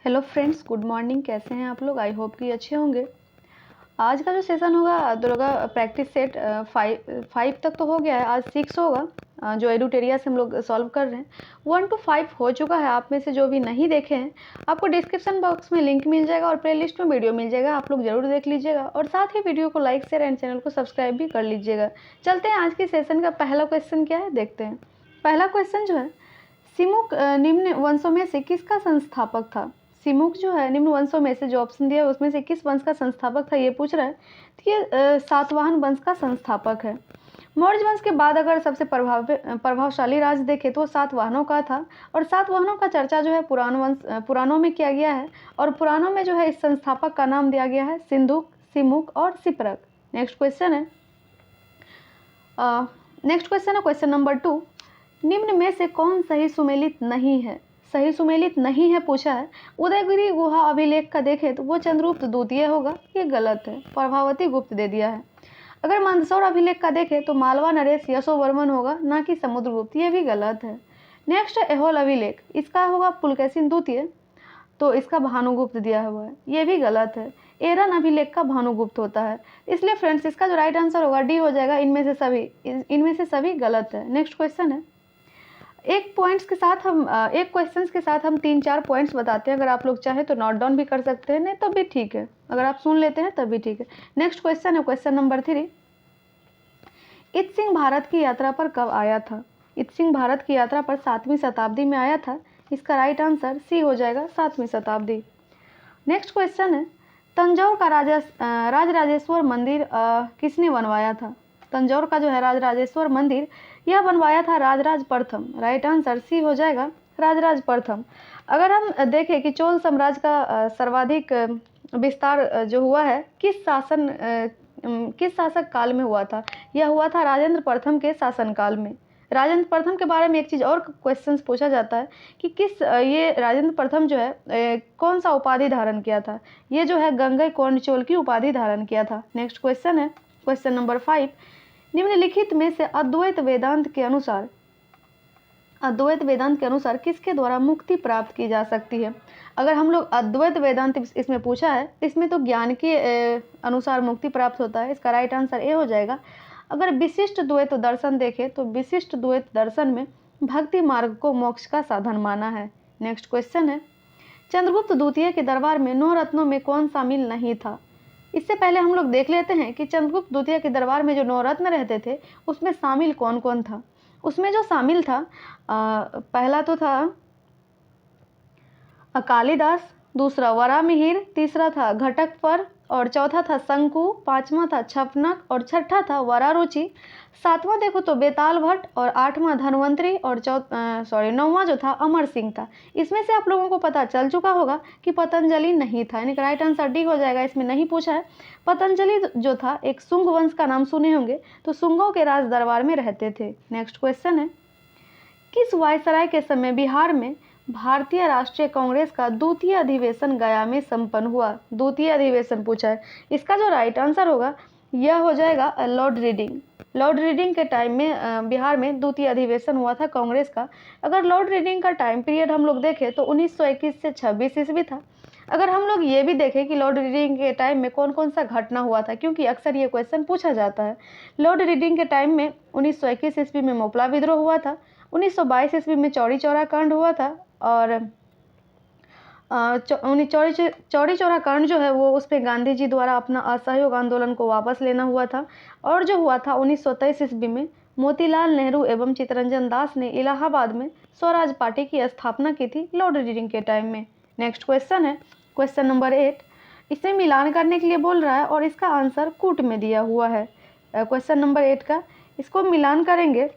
Hello friends, good morning. कैसे हैं आप लोग? आई होप कि अच्छे होंगे। आज का जो सेशन होगा दुर्गा प्रैक्टिस सेट 5 तक तो हो गया है, आज 6 होगा। जो एडुटेरिया से हम लोग सॉल्व कर रहे हैं 1 to 5 हो चुका है। आप में से जो भी नहीं देखे हैं आपको डिस्क्रिप्शन बॉक्स में लिंक मिल जाएगा और प्ले लिस्ट में वीडियो मिल जाएगा, आप लोग ज़रूर देख लीजिएगा और साथ ही वीडियो को लाइक शेयर एंड चैनल को सब्सक्राइब भी कर लीजिएगा। चलते हैं आज के सेशन का पहला क्वेश्चन क्या है, देखते हैं। पहला क्वेश्चन जो है, सिमुक निम्न वंशों में से किसका संस्थापक था? सिमुक जो है निम्न वंशों में से, जो ऑप्शन दिया है उसमें से किस वंश का संस्थापक था ये पूछ रहा है। तो ये सातवाहन वंश का संस्थापक है। मौर्य वंश के बाद अगर सबसे प्रभावशाली राज देखे तो सातवाहनों का था और सातवाहनों का चर्चा जो है पुराणों में किया गया है और पुराणों में जो है इस संस्थापक का नाम दिया गया है सिंधुक, सिमुक और सिपरक। नेक्स्ट क्वेश्चन है क्वेश्चन नंबर 2। निम्न में से कौन सही सुमेलित नहीं है? सही सुमेलित नहीं है पूछा है। उदयगिरि गुहा अभिलेख का देखें तो वो चंद्रगुप्त द्वितीय होगा, ये गलत है, प्रभावती गुप्त दे दिया है। अगर मंदसौर अभिलेख का देखें तो मालवा नरेश यशोवर्मन होगा, ना कि समुद्रगुप्त, ये भी गलत है। नेक्स्ट ऐहोल अभिलेख, इसका होगा पुलकेशिन द्वितीय, तो इसका भानुगुप्त दिया हुआ है, ये भी गलत है। एरन अभिलेख का भानुगुप्त होता है। इसलिए फ्रेंड्स इसका जो राइट आंसर होगा डी हो जाएगा। इनमें से सभी गलत है। नेक्स्ट क्वेश्चन है, एक क्वेश्चंस के साथ हम 3-4 पॉइंट्स बताते हैं। अगर आप लोग चाहे तो नोट डाउन भी कर सकते हैं, नहीं तो भी ठीक है, अगर आप सुन लेते हैं तब भी ठीक है। नेक्स्ट क्वेश्चन है क्वेश्चन नंबर 3। इत सिंह भारत की यात्रा पर कब आया था? इत सिंह भारत की यात्रा पर 7वीं शताब्दी में आया था। इसका राइट आंसर सी हो जाएगा, 7वीं शताब्दी। नेक्स्ट क्वेश्चन है, तंजौर का राजराजेश्वर मंदिर किसने बनवाया था? तंजौर का जो है राजराजेश्वर मंदिर यह बनवाया था राजराज प्रथम। राइट आंसर सी हो जाएगा, राजराज प्रथम। अगर हम देखें कि चोल साम्राज्य का सर्वाधिक विस्तार जो हुआ है किस शासक काल में हुआ था? यह हुआ था राजेंद्र प्रथम के शासनकाल में। राजेंद्र प्रथम के बारे में एक चीज़ और क्वेश्चन पूछा जाता है कि ये राजेंद्र प्रथम जो है कौन सा उपाधि धारण किया था? ये जो है गंगई कोंडचोल की उपाधि धारण किया था। नेक्स्ट क्वेश्चन है क्वेश्चन नंबर 5। निम्नलिखित में से अद्वैत वेदांत के अनुसार किसके द्वारा मुक्ति प्राप्त की जा सकती है? अगर हम लोग अद्वैत वेदांत इसमें पूछा है, इसमें तो ज्ञान के अनुसार मुक्ति प्राप्त होता है। इसका राइट आंसर ए हो जाएगा। अगर विशिष्ट द्वैत दर्शन देखें तो विशिष्ट द्वैत दर्शन में भक्ति मार्ग को मोक्ष का साधन माना है। नेक्स्ट क्वेश्चन है, चंद्रगुप्त द्वितीय के दरबार में 9 रत्नों में कौन शामिल नहीं था? इससे पहले हम लोग देख लेते हैं कि चंद्रगुप्त द्वितीय के दरबार में जो 9 रत्न रहते थे उसमें शामिल कौन कौन था। उसमें जो शामिल था पहला तो था कालिदास, दूसरा वरामिहिर, तीसरा था घटकपर और चौथा था शंकु, पांचवा था छपनक और छठा था वरारुचि, सातवां देखो तो बेताल भट्ट और आठवां धन्वंतरी और नौवां जो था अमर सिंह था। इसमें से आप लोगों को पता चल चुका होगा कि पतंजलि नहीं था, यानी कि राइट आंसर डी हो जाएगा। इसमें नहीं पूछा है। पतंजलि जो था एक शुंग वंश का नाम सुने होंगे, तो शुंगों के राज दरबार में रहते थे। नेक्स्ट क्वेश्चन है, किस वायसराय के समय बिहार में भारतीय राष्ट्रीय कांग्रेस का द्वितीय अधिवेशन गया में संपन्न हुआ? द्वितीय अधिवेशन पूछा है। इसका जो राइट आंसर होगा यह हो जाएगा लॉर्ड रीडिंग। लॉर्ड रीडिंग के टाइम में बिहार में द्वितीय अधिवेशन हुआ था कांग्रेस का। अगर लॉर्ड रीडिंग का टाइम पीरियड हम लोग देखें तो 1921 से 26 ईस्वी था। अगर हम लोग ये भी देखें कि लॉर्ड रीडिंग के टाइम में कौन कौन सा घटना हुआ था, क्योंकि अक्सर ये क्वेश्चन पूछा जाता है। लॉर्ड रीडिंग के टाइम में 1921 ईस्वी में मोपला विद्रोह हुआ था, 1922 ईस्वी में चौरी चौरा कांड हुआ था और चौरी चौरा कांड जो है वो उस पर गांधी जी द्वारा अपना असहयोग आंदोलन को वापस लेना हुआ था। और जो हुआ था 1923 ईस्वी में मोतीलाल नेहरू एवं चित्तरंजन दास ने इलाहाबाद में स्वराज पार्टी की स्थापना की थी लॉर्ड रीडिंग के टाइम में। नेक्स्ट क्वेश्चन है क्वेश्चन नंबर 8। इसे मिलान करने के लिए बोल रहा है और इसका आंसर कूट में दिया हुआ है। क्वेश्चन नंबर 8 का इसको मिलान करेंगे।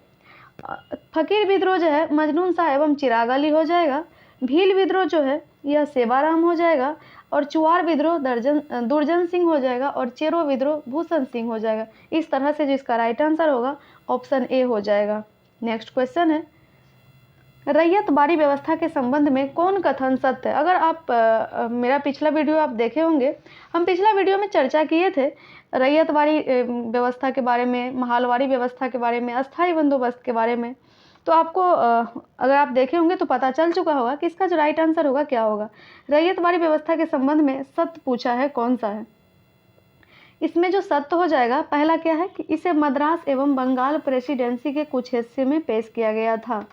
फकीर विद्रोह जो है मजनून शाह एवं चिराग अली हो जाएगा, भील विद्रोह जो है यह सेवाराम हो जाएगा और चुआर विद्रोह दुर्जन सिंह हो जाएगा और चेरो विद्रोह भूषण सिंह हो जाएगा। इस तरह से जो इसका राइट आंसर होगा ऑप्शन ए हो जाएगा। नेक्स्ट क्वेश्चन है, रैयतबाड़ी व्यवस्था के संबंध में कौन कथन सत्य है? अगर आप मेरा पिछला वीडियो आप देखे होंगे, हम पिछला वीडियो में चर्चा किए थे रैयतबाड़ी व्यवस्था के बारे में, महालवाड़ी व्यवस्था के बारे में, अस्थायी बंदोबस्त के बारे में। तो आपको अगर आप देखे होंगे तो पता चल चुका होगा कि इसका जो राइट आंसर होगा क्या होगा। रैयतवाड़ी व्यवस्था के संबंध में सत्य पूछा है, कौन सा है? इसमें जो सत्य हो जाएगा, पहला क्या है कि इसे मद्रास एवं बंगाल प्रेसिडेंसी के कुछ हिस्से में पेश किया गया था,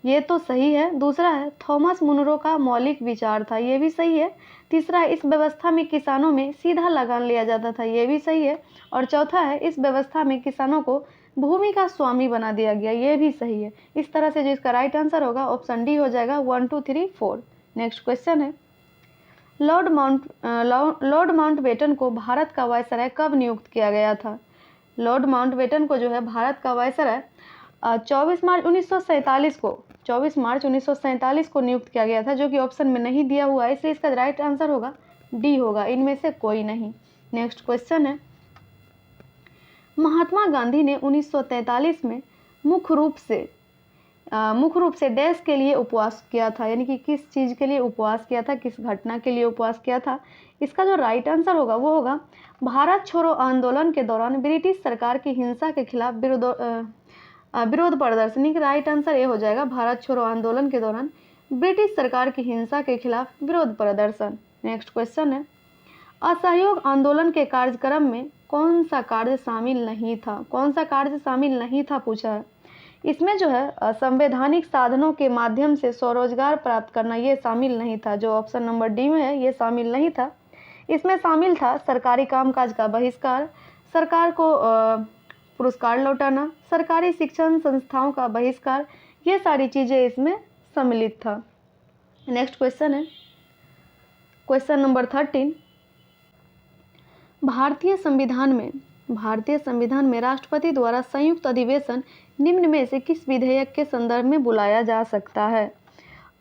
ये तो सही है। दूसरा है थॉमस मुनरो का मौलिक विचार था, ये भी सही है। तीसरा है इस व्यवस्था में किसानों में सीधा लगान लिया जाता था, ये भी सही है। और चौथा है इस व्यवस्था में किसानों को भूमि का स्वामी बना दिया गया, ये भी सही है। इस तरह से जो इसका राइट आंसर होगा ऑप्शन डी हो जाएगा, 1 2 3 4। नेक्स्ट क्वेश्चन है लॉर्ड माउंटबेटन को भारत का वायसराय कब नियुक्त किया गया था? लॉर्ड माउंटबेटन को जो है भारत का वायसराय 24 मार्च 1947 को नियुक्त किया गया था, जो कि ऑप्शन में नहीं दिया हुआ है, इसलिए इसका राइट आंसर होगा डी होगा, इनमें से कोई नहीं। नेक्स्ट क्वेश्चन है महात्मा गांधी ने 1943 में मुख्य रूप से डैश के लिए उपवास किया था, यानी कि किस चीज़ के लिए उपवास किया था, किस घटना के लिए उपवास किया था? इसका जो राइट आंसर होगा वो होगा भारत छोड़ो आंदोलन के दौरान ब्रिटिश सरकार की हिंसा के खिलाफ विरोध प्रदर्शनी का राइट आंसर ये हो जाएगा, भारत छोड़ो आंदोलन के दौरान ब्रिटिश सरकार की हिंसा के खिलाफ विरोध प्रदर्शन। नेक्स्ट क्वेश्चन है असहयोग आंदोलन के कार्यक्रम में कौन सा कार्य शामिल नहीं था? कौन सा कार्य शामिल नहीं था पूछा है। इसमें जो है संवैधानिक साधनों के माध्यम से स्वरोजगार प्राप्त करना, ये शामिल नहीं था, जो ऑप्शन नंबर डी में है ये शामिल नहीं था। इसमें शामिल था सरकारी कामकाज का बहिष्कार, सरकार को पुरस्कार लौटाना, सरकारी शिक्षण संस्थाओं का बहिष्कार, ये सारी चीज़ें इसमें सम्मिलित था। नेक्स्ट क्वेश्चन है क्वेश्चन नंबर 13 भारतीय संविधान में राष्ट्रपति द्वारा संयुक्त अधिवेशन निम्न में से किस विधेयक के संदर्भ में बुलाया जा सकता है?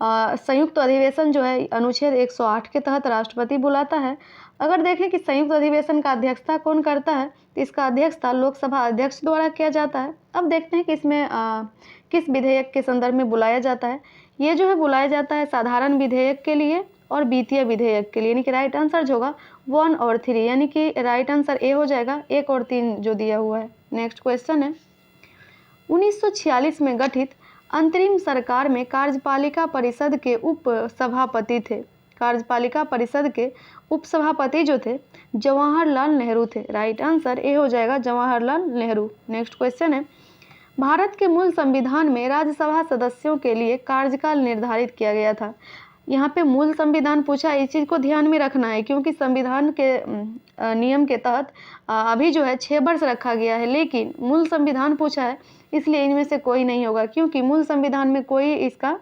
संयुक्त अधिवेशन जो है अनुच्छेद 108 के तहत राष्ट्रपति बुलाता है। अगर देखें कि संयुक्त अधिवेशन का अध्यक्षता कौन करता है, तो इसका अध्यक्षता लोकसभा अध्यक्ष द्वारा किया जाता है। अब देखते हैं कि इसमें किस विधेयक के संदर्भ में बुलाया जाता है। ये जो है बुलाया जाता है साधारण विधेयक के लिए और वित्तीय विधेयक के लिए, यानी कि राइट आंसर जो होगा 1 और 3, यानी कि राइट आंसर ए हो जाएगा, 1 और 3 जो दिया हुआ है। नेक्स्ट क्वेश्चन है 1946 में गठित अंतरिम सरकार में कार्यपालिका परिषद के उप सभापति थे। कार्यपालिका परिषद के उप सभापति जो थे जवाहरलाल नेहरू थे, राइट आंसर ए हो जाएगा, जवाहरलाल नेहरू। नेक्स्ट क्वेश्चन है भारत के मूल संविधान में राज्यसभा सदस्यों के लिए कार्यकाल निर्धारित किया गया था। यहाँ पे मूल संविधान पूछा, इस चीज़ को ध्यान में रखना है, क्योंकि संविधान के नियम के तहत अभी जो है 6 वर्ष रखा गया है, लेकिन मूल संविधान पूछा है, इसलिए इनमें से कोई नहीं होगा, क्योंकि मूल संविधान में कोई इसका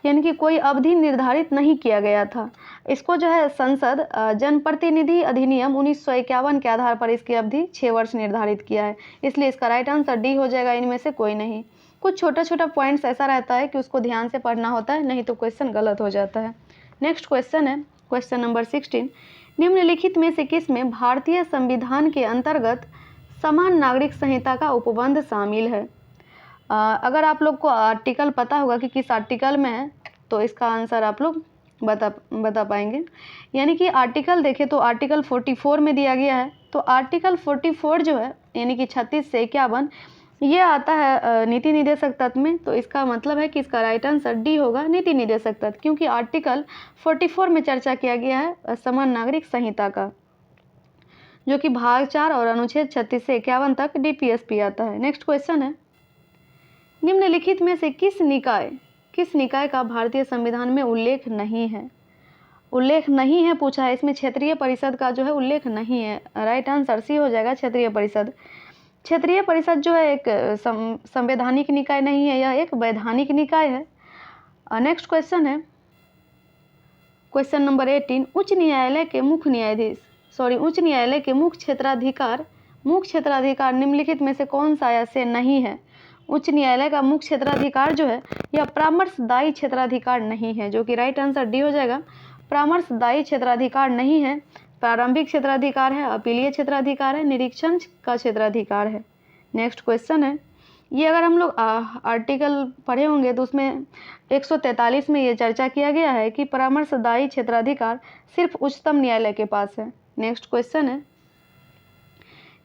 यानी कि कोई अवधि निर्धारित नहीं किया गया था। इसको जो है संसद जनप्रतिनिधि अधिनियम 1951 के आधार पर इसकी अवधि 6 वर्ष निर्धारित किया है, इसलिए इसका राइट आंसर डी हो जाएगा, इनमें से कोई नहीं। कुछ छोटा छोटा पॉइंट्स ऐसा रहता है कि उसको ध्यान से पढ़ना होता है, नहीं तो क्वेश्चन गलत हो जाता है। नेक्स्ट क्वेश्चन है क्वेश्चन नंबर 16 निम्नलिखित में से किस में भारतीय संविधान के अंतर्गत समान नागरिक संहिता का उपबंध शामिल है? अगर आप लोग को आर्टिकल पता होगा कि किस आर्टिकल में है, तो इसका आंसर आप लोग बता पाएंगे। यानी कि आर्टिकल देखें तो आर्टिकल 44 में दिया गया है, तो आर्टिकल 44 जो है यानी कि 36 से 51 ये आता है नीति निदेशक तत्व में, तो इसका मतलब है कि इसका राइट आंसर डी होगा, नीति निदेशक तत्व, क्योंकि आर्टिकल 44 में चर्चा किया गया है समान नागरिक संहिता का, जो कि भाग 4 और अनुच्छेद 36 से 51 तक डीपीएसपी आता है। नेक्स्ट क्वेश्चन है निम्नलिखित में से किस निकाय का भारतीय संविधान में उल्लेख नहीं है? उल्लेख नहीं है पूछा है, इसमें क्षेत्रीय परिषद का जो है उल्लेख नहीं है, राइट आंसर सी हो जाएगा, क्षेत्रीय परिषद। क्षेत्रीय परिषद जो है एक संवैधानिक निकाय नहीं है, यह एक वैधानिक निकाय है। नेक्स्ट क्वेश्चन है क्वेश्चन नंबर 18 उच्च न्यायालय के मुख्य क्षेत्राधिकार निम्नलिखित में से कौन सा ऐसे नहीं है? उच्च न्यायालय का मुख्य क्षेत्राधिकार जो है यह परामर्शदायी क्षेत्राधिकार नहीं है, जो कि राइट आंसर डी हो जाएगा, परामर्शदायी क्षेत्राधिकार नहीं है। प्रारंभिक क्षेत्राधिकार है, अपीलीय क्षेत्राधिकार है, निरीक्षण का क्षेत्राधिकार है। नेक्स्ट क्वेश्चन है ये अगर हम लोग आर्टिकल पढ़े होंगे तो उसमें 143 में ये चर्चा किया गया है कि परामर्शदायी क्षेत्राधिकार सिर्फ उच्चतम न्यायालय के पास है। नेक्स्ट क्वेश्चन है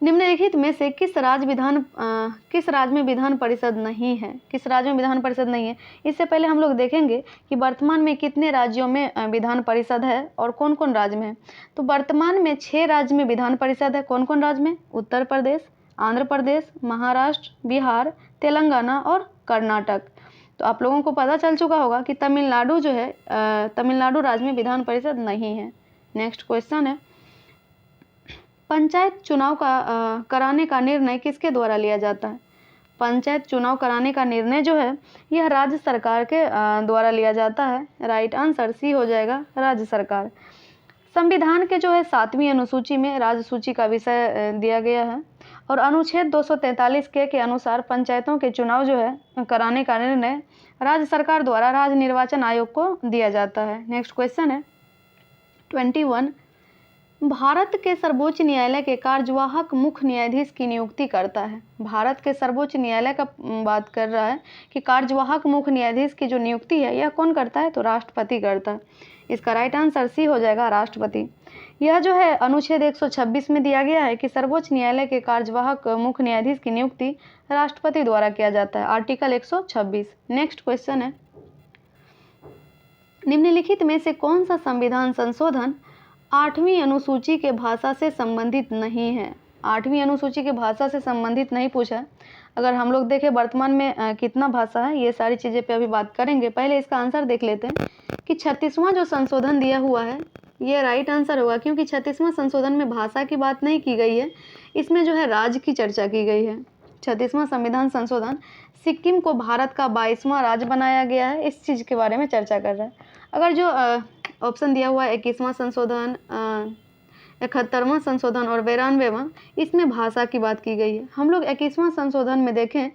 निम्नलिखित में से किस राज्य में विधान परिषद नहीं है? किस राज्य में विधान परिषद नहीं है? इससे पहले हम लोग देखेंगे कि वर्तमान में कितने राज्यों में विधान परिषद है और कौन कौन राज्य में है। तो वर्तमान में 6 राज्य में विधान परिषद है। कौन कौन राज्य में? उत्तर प्रदेश, आंध्र प्रदेश, महाराष्ट्र, बिहार, तेलंगाना और कर्नाटक। तो आप लोगों को पता चल चुका होगा कि तमिलनाडु जो है तमिलनाडु राज्य में विधान परिषद नहीं है। नेक्स्ट क्वेश्चन है, पंचायत चुनाव कराने का निर्णय किसके द्वारा लिया जाता है? पंचायत चुनाव कराने का निर्णय जो है यह राज्य सरकार के द्वारा लिया जाता है। राइट आंसर सी हो जाएगा, राज्य सरकार। संविधान के जो है 7वीं अनुसूची में राज्य सूची का विषय दिया गया है और अनुच्छेद 243 के अनुसार पंचायतों के चुनाव जो है कराने का निर्णय राज्य सरकार द्वारा राज्य निर्वाचन आयोग को दिया जाता है। नेक्स्ट क्वेश्चन है 21, भारत के सर्वोच्च न्यायालय के कार्यवाहक मुख्य न्यायाधीश की नियुक्ति करता है। भारत के सर्वोच्च न्यायालय का बात कर रहा है कि कार्यवाहक मुख्य न्यायाधीश की जो नियुक्ति है यह कौन करता है? तो राष्ट्रपति करता है। इसका राइट आंसर सी हो जाएगा, राष्ट्रपति। यह जो है अनुच्छेद 126 में दिया गया है कि सर्वोच्च न्यायालय के कार्यवाहक मुख्य न्यायाधीश की नियुक्ति राष्ट्रपति द्वारा किया जाता है, आर्टिकल 126। नेक्स्ट क्वेश्चन है, निम्नलिखित में से कौन सा संविधान संशोधन 8वीं अनुसूची के भाषा से संबंधित नहीं है? 8वीं अनुसूची के भाषा से संबंधित नहीं पूछा। अगर हम लोग देखें वर्तमान में कितना भाषा है, ये सारी चीज़ें पे अभी बात करेंगे। पहले इसका आंसर देख लेते हैं कि 36वां जो संशोधन दिया हुआ है ये राइट आंसर होगा, क्योंकि 36वां संशोधन में भाषा की बात नहीं की गई है, इसमें जो है राज्य की चर्चा की गई है। 36वां संविधान संशोधन सिक्किम को भारत का 22वां राज्य बनाया गया है, इस चीज़ के बारे में चर्चा कर रहा है। अगर जो ऑप्शन दिया हुआ है 21वां संशोधन, 71वां संशोधन और 92वां, इसमें भाषा की बात की गई है। हम लोग 21वां संशोधन में देखें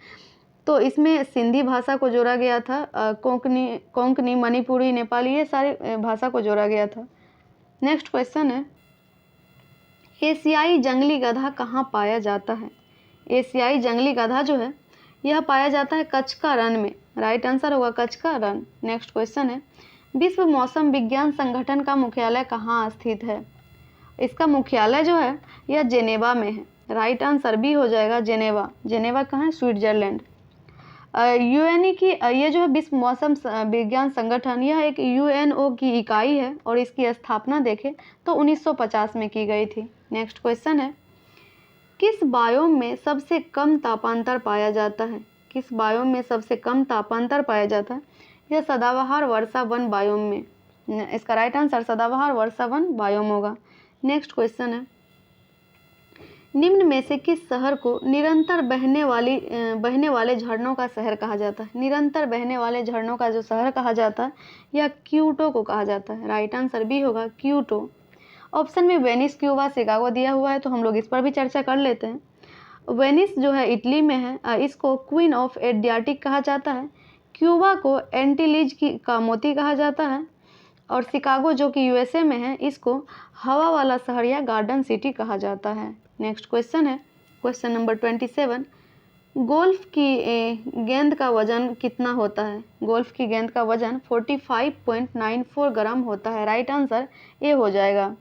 तो इसमें सिंधी भाषा को जोड़ा गया था, कोंकणी, मणिपुरी, नेपाली, ये सारे भाषा को जोड़ा गया था। नेक्स्ट क्वेश्चन है, एशियाई जंगली गधा कहाँ पाया जाता है? एशियाई जंगली गधा जो है यह पाया जाता है कच्छ का रण में। राइट आंसर होगा कच्छ का रण। नेक्स्ट क्वेश्चन है, विश्व मौसम विज्ञान संगठन का मुख्यालय कहाँ स्थित है? इसका मुख्यालय जो है यह जेनेवा में है। राइट आंसर बी हो जाएगा, जेनेवा। जेनेवा कहाँ है? स्विट्जरलैंड। यूएनई की ये जो है विश्व मौसम विज्ञान संगठन, यह एक यूएनओ की इकाई है और इसकी स्थापना देखें तो 1950 में की गई थी। नेक्स्ट क्वेश्चन है, किस बायोम में सबसे कम तापांतर पाया जाता है? किस बायोम में सबसे कम तापांतर पाया जाता है? यह सदाबहार वर्षा वन बायोम में। इसका राइट आंसर सदाबहार वर्षा वन बायोम होगा। नेक्स्ट क्वेश्चन है, निम्न में से किस शहर को निरंतर बहने वाले झरनों का शहर कहा जाता है? निरंतर बहने वाले झरनों का जो शहर कहा जाता है यह क्यूटो को कहा जाता है। राइट आंसर बी होगा, क्यूटो। ऑप्शन में वेनिस, क्यूबा, शिकागो दिया हुआ है, तो हम लोग इस पर भी चर्चा कर लेते हैं। वेनिस जो है इटली में है, इसको क्वीन ऑफ एड्रियाटिक कहा जाता है। क्यूबा को एंटीलीज का मोती कहा जाता है और शिकागो जो कि यूएसए में है इसको हवा वाला शहर या गार्डन सिटी कहा जाता है। नेक्स्ट क्वेश्चन है क्वेश्चन नंबर 27, गोल्फ की गेंद का वजन कितना होता है? गोल्फ की गेंद का वजन 45.94 ग्राम होता है। राइट आंसर ए हो जाएगा।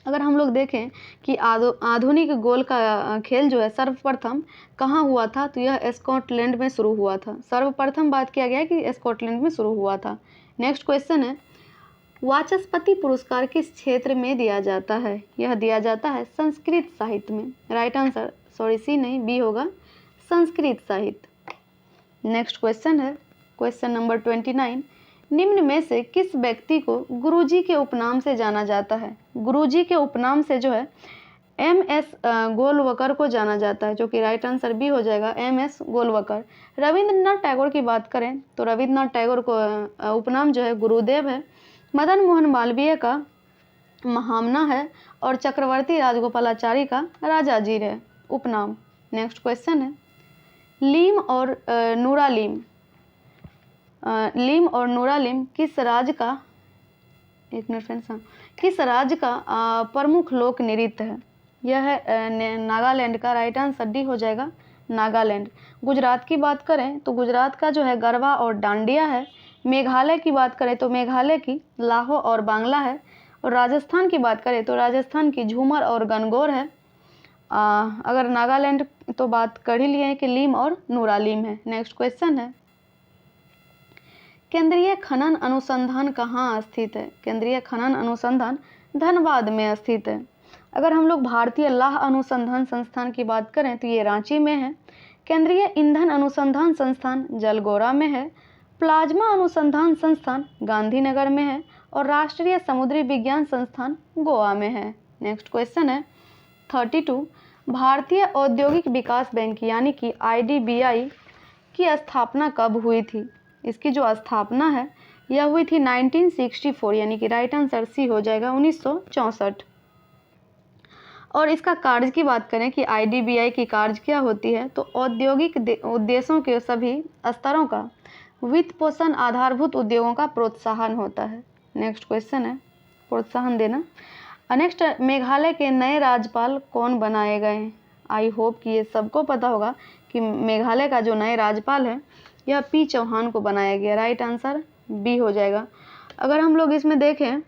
अगर हम लोग देखें कि आधुनिक गोल का खेल जो है सर्वप्रथम कहाँ हुआ था, तो यह स्कॉटलैंड में शुरू हुआ था। सर्वप्रथम बात किया गया कि स्कॉटलैंड में शुरू हुआ था। नेक्स्ट क्वेश्चन है, वाचस्पति पुरस्कार किस क्षेत्र में दिया जाता है? यह दिया जाता है संस्कृत साहित्य में। राइट आंसर सी नहीं, बी होगा, संस्कृत साहित्य। नेक्स्ट क्वेश्चन है क्वेश्चन नंबर 29, निम्न में से किस व्यक्ति को गुरुजी के उपनाम से जाना जाता है? गुरुजी के उपनाम से जो है MS गोलवकर को जाना जाता है, जो कि राइट आंसर बी हो जाएगा, MS गोलवकर। रविंद्रनाथ टैगोर की बात करें तो रविंद्रनाथ टैगोर को उपनाम जो है गुरुदेव है। मदन मोहन मालवीय का महामना है और चक्रवर्ती राजगोपालाचारी का राजाजी है उपनाम। नेक्स्ट क्वेश्चन है, लीम और नूरालिम किस राज्य का, एक मिनट फ्रेंड्स, किस राज्य का प्रमुख लोक नृत्य है? यह है नागालैंड का। राइट आंसर डी हो जाएगा, नागालैंड। गुजरात की बात करें तो गुजरात का जो है गरबा और डांडिया है। मेघालय की बात करें तो मेघालय की लाहो और बांग्ला है। और राजस्थान की बात करें तो राजस्थान की झूमर और गणगौर है। अगर नागालैंड तो बात कर ही लिए हैं कि लीम और नूरालीम है। नेक्स्ट क्वेश्चन है, केंद्रीय खनन अनुसंधान कहाँ स्थित है? केंद्रीय खनन अनुसंधान धनबाद में स्थित है। अगर हम लोग भारतीय लाह अनुसंधान संस्थान की बात करें तो ये रांची में है। केंद्रीय ईंधन अनुसंधान संस्थान जलगोरा में है। प्लाज्मा अनुसंधान संस्थान गांधीनगर में है और राष्ट्रीय समुद्री विज्ञान संस्थान गोवा में है। नेक्स्ट क्वेश्चन है 32, भारतीय औद्योगिक विकास बैंक यानी कि IDBI की स्थापना कब हुई थी? इसकी जो स्थापना है यह हुई थी 1964, यानी कि राइट आंसर सी हो जाएगा 1964। और इसका कार्य की बात करें कि IDBI की कार्य क्या होती है, तो औद्योगिक उद्देश्यों के सभी स्तरों का वित्त पोषण आधारभूत उद्योगों का प्रोत्साहन होता है। नेक्स्ट क्वेश्चन है, प्रोत्साहन देना। नेक्स्ट, मेघालय के नए राज्यपाल कौन बनाए गए हैं? आई होप कि ये सबको पता होगा कि मेघालय का जो नए राज्यपाल है यह P चौहान को बनाया गया। राइट आंसर B हो जाएगा। अगर हम लोग इसमें देखें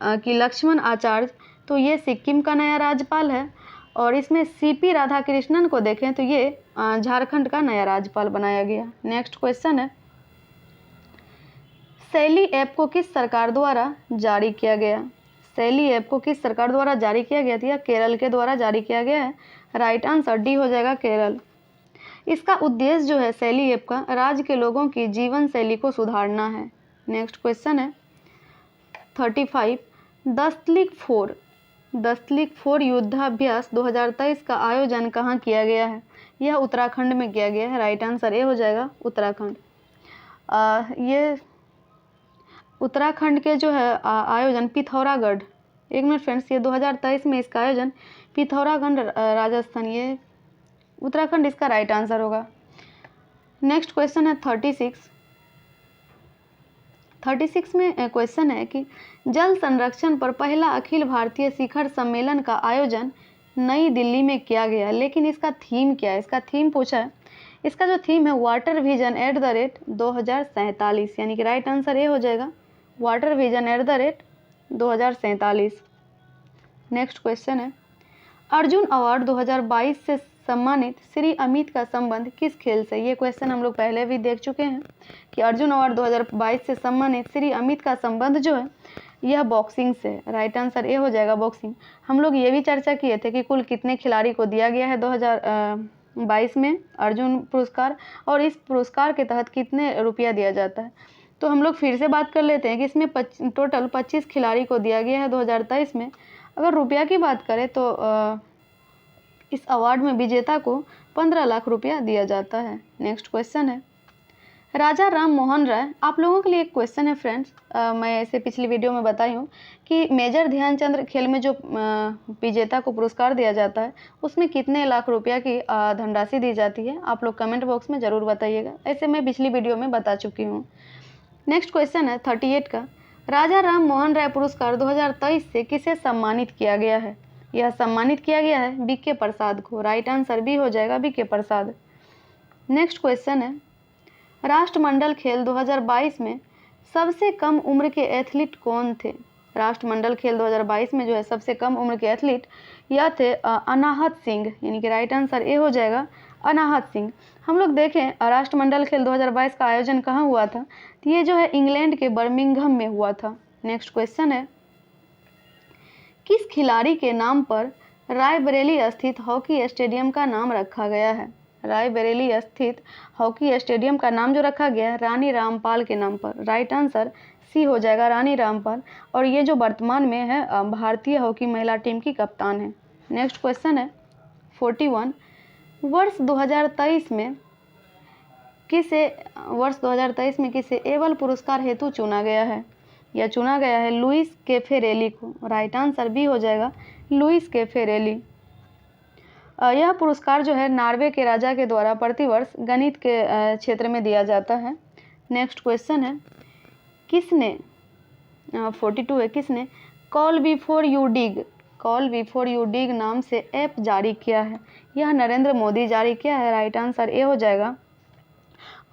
कि लक्ष्मण आचार्य, तो ये सिक्किम का नया राज्यपाल है। और इसमें CP राधाकृष्णन को देखें तो ये झारखंड का नया राज्यपाल बनाया गया। नेक्स्ट क्वेश्चन है, शैली ऐप को किस सरकार द्वारा जारी किया गया? शैली ऐप को किस सरकार द्वारा जारी किया गया था? केरल के द्वारा जारी किया गया है। राइट आंसर D हो जाएगा, केरल। इसका उद्देश्य जो है शैली ऐप का, राज्य के लोगों की जीवन शैली को सुधारना है। नेक्स्ट क्वेश्चन है 35, दस्तलिक 4 युद्धाभ्यास 2023 का आयोजन कहाँ किया गया है? यह उत्तराखंड में किया गया है। राइट आंसर ए हो जाएगा, उत्तराखंड। ये उत्तराखंड के जो है आयोजन पिथौरागढ़, एक मिनट फ्रेंड्स, ये 2023 में इसका आयोजन पिथौरागढ़ राजस्थान, ये उत्तराखंड इसका राइट आंसर होगा। नेक्स्ट क्वेश्चन है 36 में क्वेश्चन है कि जल संरक्षण पर पहला अखिल भारतीय शिखर सम्मेलन का आयोजन नई दिल्ली में किया गया, लेकिन इसका थीम क्या है? इसका थीम पूछा है। इसका जो थीम है वाटर विजन @2047, यानी कि राइट आंसर ये हो जाएगा, वाटर विजन @2047। नेक्स्ट क्वेश्चन है, अर्जुन अवार्ड 2022 से सम्मानित श्री अमित का संबंध किस खेल से? ये क्वेश्चन हम लोग पहले भी देख चुके हैं कि अर्जुन अवार्ड 2022 से सम्मानित श्री अमित का संबंध जो है यह बॉक्सिंग से। राइट आंसर ए हो जाएगा, बॉक्सिंग। हम लोग ये भी चर्चा किए थे कि कुल कितने खिलाड़ी को दिया गया है 2022 में अर्जुन पुरस्कार, और इस पुरस्कार के तहत कितने रुपया दिया जाता है। तो हम लोग फिर से बात कर लेते हैं कि इसमें टोटल 25 खिलाड़ी को दिया गया है 2023 में। अगर रुपया की बात करें तो इस अवार्ड में विजेता को 15 लाख रुपया दिया जाता है। नेक्स्ट क्वेश्चन है, राजा राम मोहन राय, आप लोगों के लिए एक क्वेश्चन है फ्रेंड्स, मैं इसे पिछली वीडियो में बताई हूँ कि मेजर ध्यानचंद खेल में जो विजेता को पुरस्कार दिया जाता है उसमें कितने लाख रुपया की धनराशि दी जाती है? आप लोग कमेंट बॉक्स में ज़रूर बताइएगा, ऐसे मैं पिछली वीडियो में बता चुकी हूँ। नेक्स्ट क्वेश्चन है 38 का, राजा राम मोहन राय पुरस्कार 2023 से किसे सम्मानित किया गया है? यह सम्मानित किया गया है BK प्रसाद को। राइट आंसर B हो जाएगा, BK प्रसाद। नेक्स्ट क्वेश्चन है, राष्ट्रमंडल खेल 2022 में सबसे कम उम्र के एथलीट कौन थे? राष्ट्रमंडल खेल 2022 में जो है सबसे कम उम्र के एथलीट यह थे अनाहत सिंह, यानी कि राइट आंसर ए हो जाएगा, अनाहत सिंह। हम लोग देखें राष्ट्रमंडल खेल 2022 का आयोजन कहाँ हुआ था, तो ये जो है इंग्लैंड के बर्मिंघम में हुआ था। नेक्स्ट क्वेश्चन है, किस खिलाड़ी के नाम पर रायबरेली स्थित हॉकी स्टेडियम का नाम रखा गया है? रायबरेली स्थित हॉकी स्टेडियम का नाम जो रखा गया है रानी रामपाल के नाम पर। राइट आंसर C हो जाएगा, रानी रामपाल। और ये जो वर्तमान में है भारतीय हॉकी महिला टीम की कप्तान है। नेक्स्ट क्वेश्चन है 41, वर्ष 2023 में किसे एबल पुरस्कार हेतु चुना गया है? यह चुना गया है लुइस कैफेरेली को। राइट आंसर B हो जाएगा, लुइस कैफेरेली। यह पुरस्कार जो है नॉर्वे के राजा के द्वारा प्रतिवर्ष गणित के क्षेत्र में दिया जाता है। नेक्स्ट क्वेश्चन है, किसने 42 है, किसने कॉल बिफोर यू डिग नाम से ऐप जारी किया है? यह नरेंद्र मोदी जारी किया है। राइट आंसर ए हो जाएगा।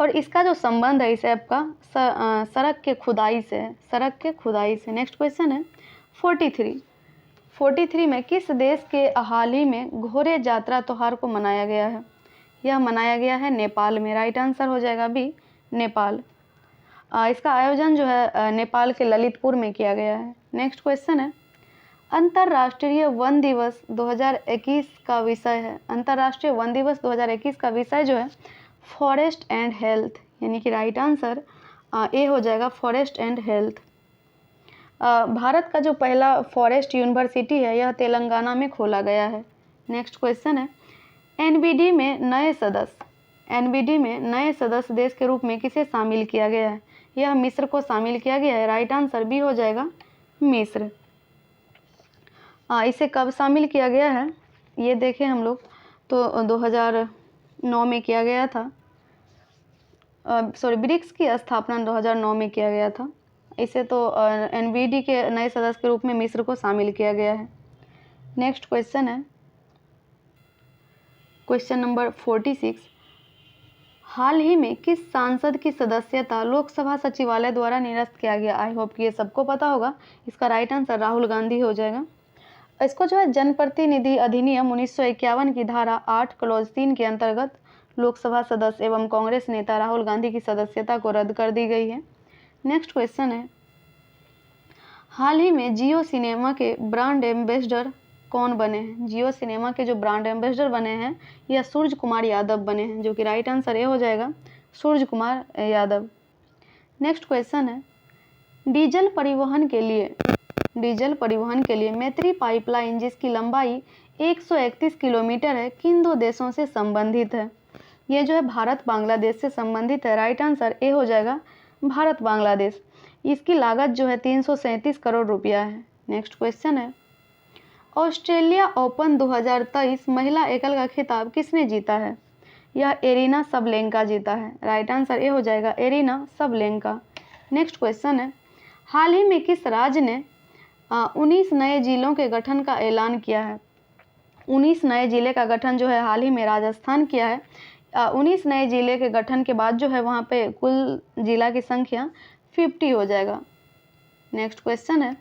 और इसका जो संबंध है इस ऐप का सड़क के खुदाई से है, सड़क के खुदाई से। नेक्स्ट क्वेश्चन है 43 में किस देश के हाल ही में घोड़े यात्रा त्योहार को मनाया गया है? यह मनाया गया है नेपाल में। राइट आंसर हो जाएगा बी, नेपाल। इसका आयोजन जो है नेपाल के ललितपुर में किया गया है। नेक्स्ट क्वेश्चन है, अंतर्राष्ट्रीय वन दिवस 2021 का विषय है। अंतर्राष्ट्रीय वन दिवस 2021 का विषय जो है फॉरेस्ट एंड हेल्थ, यानी कि राइट आंसर ए हो जाएगा, फॉरेस्ट एंड हेल्थ। भारत का जो पहला फॉरेस्ट यूनिवर्सिटी है यह तेलंगाना में खोला गया है। नेक्स्ट क्वेश्चन है, एनबीडी में नए सदस्य देश के रूप में किसे शामिल किया गया है? यह मिस्र को शामिल किया गया है। राइट आंसर बी हो जाएगा, मिस्र। इसे कब शामिल किया गया है ये देखें हम लोग, तो 2009 में किया गया था। ब्रिक्स की स्थापना 2009 में किया गया था। इसे तो एनबीडी के नए सदस्य के रूप में मिस्र को शामिल किया गया है। नेक्स्ट क्वेश्चन है, क्वेश्चन नंबर 46, हाल ही में किस सांसद की सदस्यता लोकसभा सचिवालय द्वारा निरस्त किया गया? आई होप कि ये सबको पता होगा। इसका राइट आंसर राहुल गांधी हो जाएगा। इसको जो है जनप्रतिनिधि अधिनियम 1951 की धारा 8 क्लॉज 3 के अंतर्गत लोकसभा सदस्य एवं कांग्रेस नेता राहुल गांधी की सदस्यता को रद्द कर दी गई है। नेक्स्ट क्वेश्चन है, हाल ही में जियो सिनेमा के ब्रांड एम्बेसडर कौन बने हैं? जियो सिनेमा के जो ब्रांड एम्बेसडर बने हैं यह सूरज कुमार यादव बने हैं, जो कि राइट आंसर ए हो जाएगा, सूरज कुमार यादव। नेक्स्ट क्वेश्चन है, डीजल परिवहन के लिए मैत्री पाइपलाइन जिसकी लंबाई 131 किलोमीटर है किन दो देशों से संबंधित है? ये जो है भारत बांग्लादेश से संबंधित है। राइट आंसर ए हो जाएगा, भारत बांग्लादेश। इसकी लागत जो है 337 करोड़ रुपया है। नेक्स्ट क्वेश्चन है, ऑस्ट्रेलिया ओपन 2023 महिला एकल का खिताब किसने जीता है? यह एरिना सबलेंका जीता है। राइट आंसर ए हो जाएगा, एरिना सबलेंका। नेक्स्ट क्वेश्चन है, हाल ही में किस राज्य ने 19 नए जिलों के गठन का ऐलान किया है? 19 नए जिले का गठन जो है हाल ही में राजस्थान किया है। 19 नए जिले के गठन के बाद जो है वहाँ पे कुल जिला की संख्या 50 हो जाएगा। नेक्स्ट क्वेश्चन है,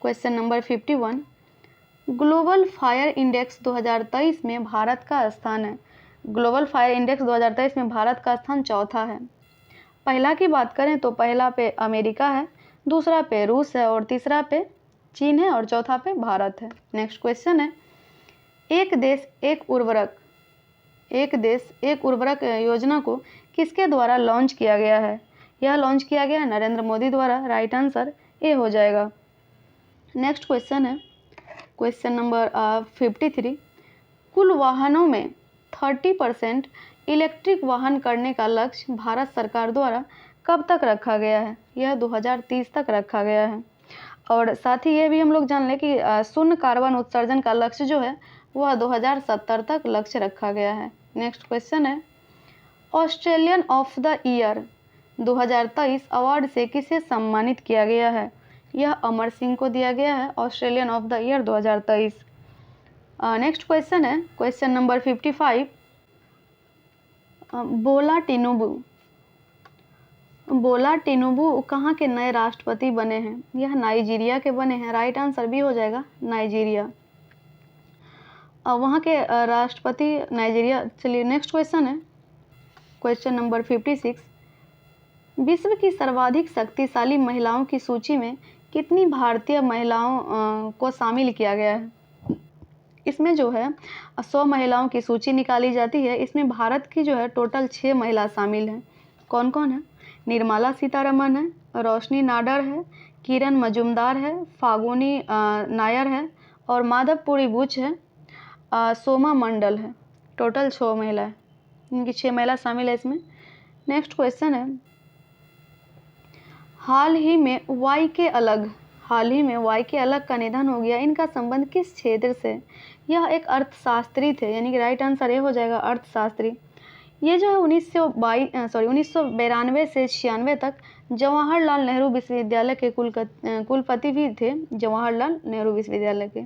question number 51, global fire index 2023 में भारत का स्थान है। ग्लोबल फायर इंडेक्स 2023 में भारत का स्थान चौथा है। पहला की बात करें तो पहला पे अमेरिका है, दूसरा पे रूस है और तीसरा पे चीन है और चौथा पे भारत है। नेक्स्ट क्वेश्चन है, एक देश एक उर्वरक योजना को किसके द्वारा लॉन्च किया गया है? यह लॉन्च किया गया है नरेंद्र मोदी द्वारा। राइट आंसर ए हो जाएगा। नेक्स्ट क्वेश्चन है, क्वेश्चन नंबर 53, कुल वाहनों में 30% इलेक्ट्रिक वाहन करने का लक्ष्य भारत सरकार द्वारा कब तक रखा गया है? यह 2030 तक रखा गया है। और साथ ही ये भी हम लोग जान लें कि शून्य कार्बन उत्सर्जन का लक्ष्य जो है वह 2070 तक लक्ष्य रखा गया है। नेक्स्ट क्वेश्चन है, Australian of the year 2023 award से किसे सम्मानित किया गया है? यह अमर सिंह को दिया गया है, Australian of the year 2023। Next question है, क्वेश्चन नंबर 55, बोला टिनुबू कहाँ के नए राष्ट्रपति बने हैं? यह नाइजीरिया के बने हैं। राइट आंसर भी हो जाएगा, नाइजीरिया। वहाँ के राष्ट्रपति नाइजीरिया। चलिए नेक्स्ट क्वेश्चन है, क्वेश्चन नंबर 56, विश्व की सर्वाधिक शक्तिशाली महिलाओं की सूची में कितनी भारतीय महिलाओं को शामिल किया गया है? इसमें जो है 100 महिलाओं की सूची निकाली जाती है। इसमें भारत की जो है टोटल 6 महिला शामिल हैं। कौन कौन है? निर्मला सीतारमन है, रोशनी नाडर है, किरण मजुमदार है, फागुनी नायर है और माधवपुरी बुच है, सोमा मंडल है। टोटल 6 महिला है, इनकी 6 महिला शामिल है इसमें। नेक्स्ट क्वेश्चन है, हाल ही में वाई के अलग का निधन हो गया, इनका संबंध किस क्षेत्र से? यह एक अर्थशास्त्री थे, यानी कि राइट आंसर ये हो जाएगा, अर्थशास्त्री। ये जो है 1992 से 96 तक जवाहरलाल नेहरू विश्वविद्यालय के कुलपति भी थे, जवाहरलाल नेहरू विश्वविद्यालय के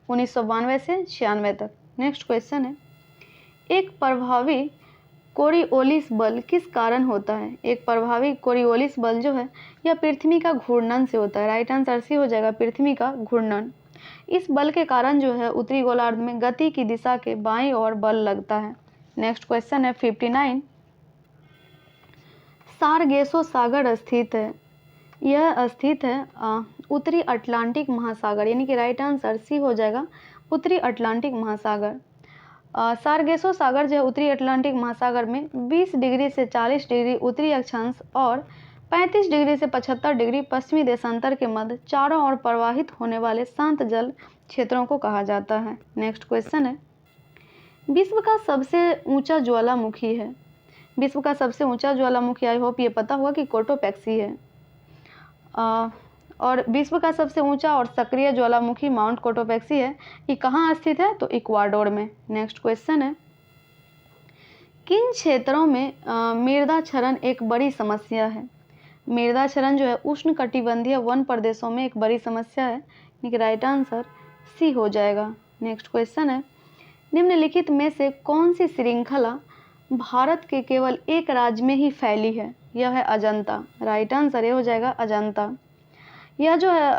1992 से 96 तक। नेक्स्ट क्वेश्चन है, एक प्रभावी कोरियोलिस बल किस कारण होता है? एक प्रभावी कोरियोलिस बल जो है यह पृथ्वी का घूर्णन से होता है। राइट आंसर सी हो जाएगा, पृथ्वी का घूर्णन। इस बल के कारण जो है उत्तरी गोलार्ध में गति की दिशा के बाईं ओर बल लगता है। नेक्स्ट क्वेश्चन है 59। सारगेसो सागर स्थित है, यह स्थित है उत्तरी अटलांटिक महासागर, यानी कि राइट आंसर सी हो जाएगा, उत्तरी अटलांटिक महासागर। सारगेसो सागर जो है उत्तरी अटलांटिक महासागर में 20 डिग्री से 40 डिग्री उत्तरी अक्षांश और 35 डिग्री से 75 डिग्री पश्चिमी देशांतर के मध्य चारों ओर प्रवाहित होने वाले शांत जल क्षेत्रों को कहा जाता है। नेक्स्ट क्वेश्चन है, विश्व का सबसे ऊंचा ज्वालामुखी है, विश्व का सबसे ऊंचा ज्वालामुखी, आई होप ये पता होगा कि कोटोपैक्सी है। और विश्व का सबसे ऊंचा और सक्रिय ज्वालामुखी माउंट कोटोपैक्सी है। ये कहाँ स्थित है? तो इक्वाडोर में। नेक्स्ट क्वेश्चन है, किन क्षेत्रों में मृदा क्षरण एक बड़ी समस्या है? मृदा क्षरण जो है उष्णकटिबंधीय वन प्रदेशों में एक बड़ी समस्या है, यानी कि राइट आंसर सी हो जाएगा। नेक्स्ट क्वेश्चन है, निम्नलिखित में से कौन सी श्रृंखला भारत के केवल एक राज्य में ही फैली है? यह है अजंता, राइट आंसर ये हो जाएगा अजंता। यह जो है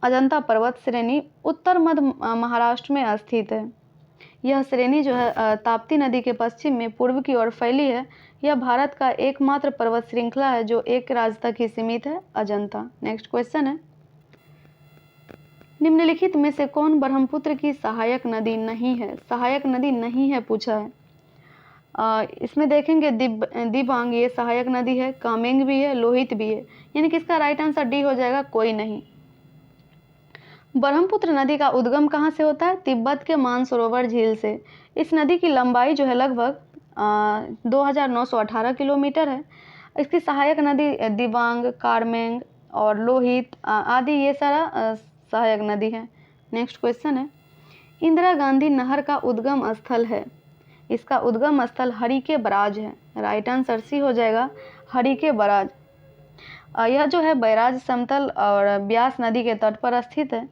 अजंता पर्वत श्रेणी उत्तर मध्य महाराष्ट्र में स्थित है। यह श्रेणी जो है ताप्ती नदी के पश्चिम में पूर्व की ओर फैली है। यह भारत का एकमात्र पर्वत श्रृंखला है जो एक राज्य तक ही सीमित है, अजंता। नेक्स्ट क्वेश्चन है, निम्नलिखित में से कौन ब्रह्मपुत्र की सहायक नदी नहीं है? सहायक नदी नहीं है पूछा है। इसमें देखेंगे दिबांग ये सहायक नदी है, कामेंग भी है, लोहित भी है, यानी कि इसका राइट आंसर डी हो जाएगा, कोई नहीं। ब्रह्मपुत्र नदी का उद्गम कहाँ से होता है? तिब्बत के मानसरोवर झील से। इस नदी की लंबाई जो है लगभग 2918 किलोमीटर है। इसकी सहायक नदी दिबांग, कारमेंग और लोहित आदि ये सारा सहायक नदी है। नेक्स्ट क्वेश्चन है, इंदिरा गांधी नहर का उद्गम स्थल है, इसका उद्गम स्थल हरिके बराज है, राइट आंसर सी हो जाएगा, हरिके बराज। यह जो है बैराज समतल और ब्यास नदी के तट पर स्थित है।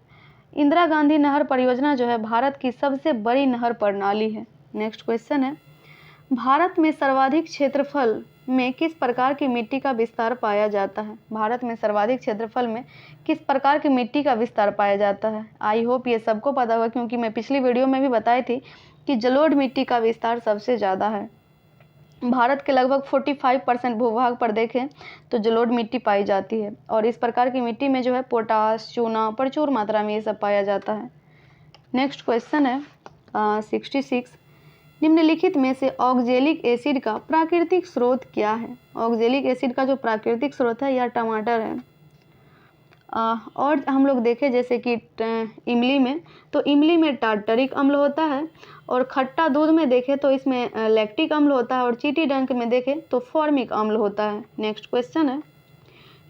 इंदिरा गांधी नहर परियोजना जो है भारत की सबसे बड़ी नहर प्रणाली है। नेक्स्ट क्वेश्चन है, भारत में सर्वाधिक क्षेत्रफल में किस प्रकार की मिट्टी का विस्तार पाया जाता है? भारत में सर्वाधिक क्षेत्रफल में किस प्रकार की मिट्टी का विस्तार पाया जाता है? आई होप ये सबको पता होगा, क्योंकि मैं पिछली वीडियो में भी बताई थी कि जलोढ़ मिट्टी का विस्तार सबसे ज़्यादा है। भारत के लगभग 45% भूभाग पर देखें तो जलोढ़ मिट्टी पाई जाती है, और इस प्रकार की मिट्टी में जो है पोटास, चूना प्रचुर मात्रा में ये सब पाया जाता है। नेक्स्ट क्वेश्चन है 66, निम्नलिखित में से ऑक्जेलिक एसिड का प्राकृतिक स्रोत क्या है? ऑक्जेलिक एसिड का जो प्राकृतिक स्रोत है यह टमाटर है। और हम लोग देखें जैसे कि इमली में, तो इमली में टार्टरिक अम्ल होता है, और खट्टा दूध में देखें तो इसमें लैक्टिक अम्ल होता है, और चीटी डंक में देखें तो फॉर्मिक अम्ल होता है। नेक्स्ट क्वेश्चन है,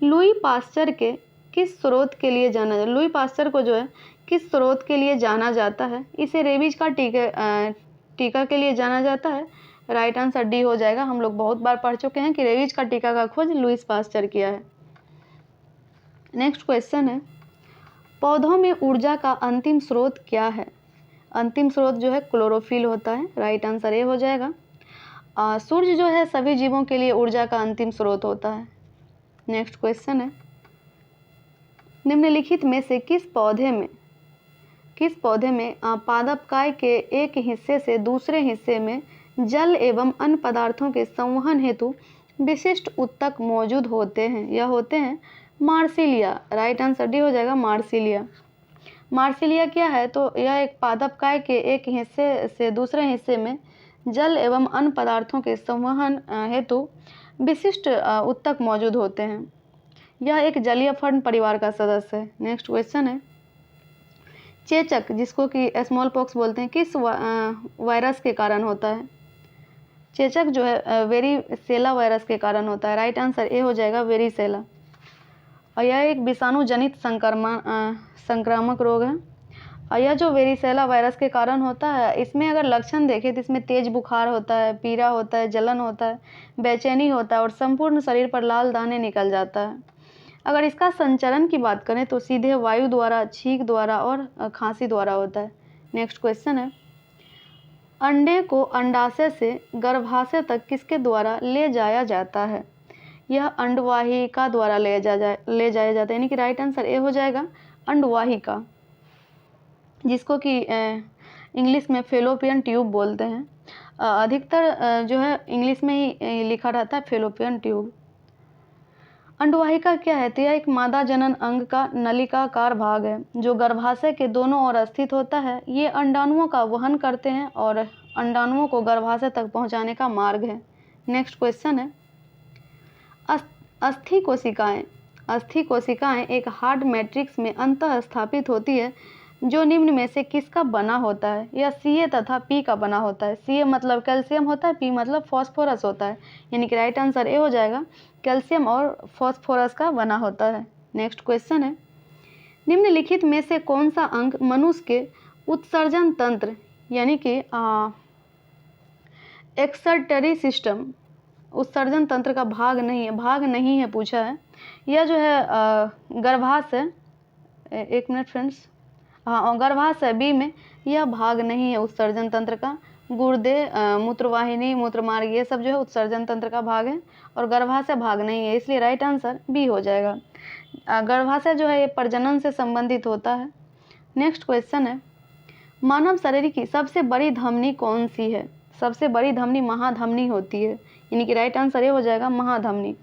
लुई पास्चर के किस स्रोत के लिए जाना जाता है? लुई पास्चर को जो है किस स्रोत के लिए जाना जाता है? इसे रेबीज का टीका के लिए जाना जाता है, राइट आंसर डी हो जाएगा। हम लोग बहुत बार पढ़ चुके हैं कि रेबीज का टीका का खोज लुई पास्चर किया है। नेक्स्ट क्वेश्चन है, पौधों में ऊर्जा का अंतिम स्रोत क्या है? अंतिम स्रोत जो है क्लोरोफिल होता है, राइट आंसर ए हो जाएगा। सूर्य जो है सभी जीवों के लिए ऊर्जा का अंतिम स्रोत होता है। नेक्स्ट क्वेश्चन है, निम्नलिखित में से किस पौधे में पादपकाय के एक हिस्से से दूसरे हिस्से में जल एवं अन्य पदार्थों के संवहन हेतु विशिष्ट उत्तक मौजूद होते हैं? यह होते हैं मार्सिलिया, राइट आंसर डी हो जाएगा, मार्सिलिया। मार्सिलिया क्या है? तो यह एक पादपकाय के एक हिस्से से दूसरे हिस्से में जल एवं अन्य पदार्थों के संवहन हेतु विशिष्ट उत्तक मौजूद होते हैं। यह एक जलीय फर्न परिवार का सदस्य है। नेक्स्ट क्वेश्चन है, चेचक जिसको कि स्मॉल पॉक्स बोलते हैं किस वायरस के कारण होता है? चेचक जो है वेरिसेला वायरस के कारण होता है, राइट आंसर ए हो जाएगा, वेरिसेला। और यह एक विषाणु जनित संक्रामक रोग है, और यह जो वेरिसेला वायरस के कारण होता है, इसमें अगर लक्षण देखें तो इसमें तेज बुखार होता है, पीड़ा होता है, जलन होता है, बेचैनी होता है, और संपूर्ण शरीर पर लाल दाने निकल जाता है। अगर इसका संचरण की बात करें तो सीधे वायु द्वारा, छींक द्वारा और खांसी द्वारा होता है। नेक्स्ट क्वेश्चन है, अंडे को अंडाशय से गर्भाशय तक किसके द्वारा ले जाया जाता है? यह अंडवाहिका द्वारा ले जाया जाता है, यानी कि राइट आंसर ए हो जाएगा, अंडवाहिका, जिसको कि इंग्लिश में फेलोपियन ट्यूब बोलते हैं। अधिकतर जो है इंग्लिश में ही लिखा रहता है फेलोपियन ट्यूब। अंडवाहिका क्या है? तो यह एक मादा जनन अंग का नलिकाकार भाग है जो गर्भाशय के दोनों ओर स्थित होता है। ये अंडाणुओं का वहन करते हैं और अंडाणुओं को गर्भाशय तक पहुंचाने का मार्ग है। नेक्स्ट क्वेश्चन है, अस्थि कोशिकाएं। अस्थि कोशिकाएं एक हार्ड मैट्रिक्स में अंतः स्थापित होती है जो निम्न में से किसका बना होता है? यह Ca तथा P का बना होता है। Ca मतलब कैल्शियम होता है, P मतलब फॉस्फोरस होता है, यानी कि राइट आंसर ए हो जाएगा, कैल्शियम और फॉस्फोरस का बना होता है। नेक्स्ट क्वेश्चन है, निम्नलिखित में से कौन सा अंग मनुष्य के उत्सर्जन तंत्र यानी कि एक्सक्रीटरी सिस्टम, उत्सर्जन तंत्र का भाग नहीं है पूछा है। यह जो है गर्भाशय, एक मिनट फ्रेंड्स, हाँ गर्भाशय बी में यह भाग नहीं है उत्सर्जन तंत्र का। गुर्दे, मूत्रवाहिनी, मूत्रमार्ग ये सब जो है उत्सर्जन तंत्र का भाग है और गर्भाशय भाग नहीं है, इसलिए राइट आंसर बी हो जाएगा। गर्भाशय जो है ये प्रजनन से संबंधित होता है। नेक्स्ट क्वेश्चन है, मानव शरीर की सबसे बड़ी धमनी कौन सी है? सबसे बड़ी धमनी महाधमनी होती है, यानी कि राइट आंसर ये हो जाएगा महाधमनी।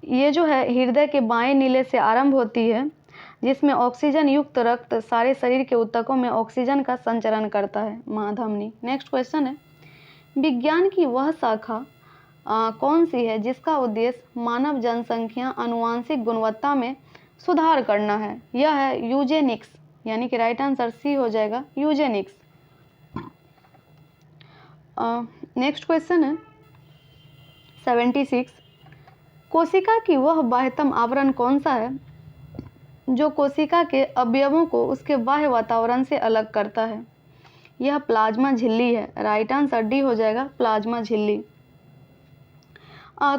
ये जो है हृदय के बाएं नीले से आरंभ होती है जिसमें ऑक्सीजन युक्त रक्त सारे शरीर के ऊतकों में ऑक्सीजन का संचरण करता है, महाधमनी। नेक्स्ट क्वेश्चन है, विज्ञान की वह शाखा कौन सी है जिसका उद्देश्य मानव जनसंख्या अनुवांशिक गुणवत्ता में सुधार करना है? यह है यूजेनिक्स, यानी कि राइट आंसर सी हो जाएगा, यूजेनिक्स। नेक्स्ट क्वेश्चन है 76, कोशिका की वह बाह्यतम आवरण कौन सा है जो कोशिका के अवयवों को उसके बाह्य वातावरण से अलग करता है? यह प्लाज्मा झिल्ली है, राइट आंसर डी हो जाएगा, प्लाज्मा झिल्ली।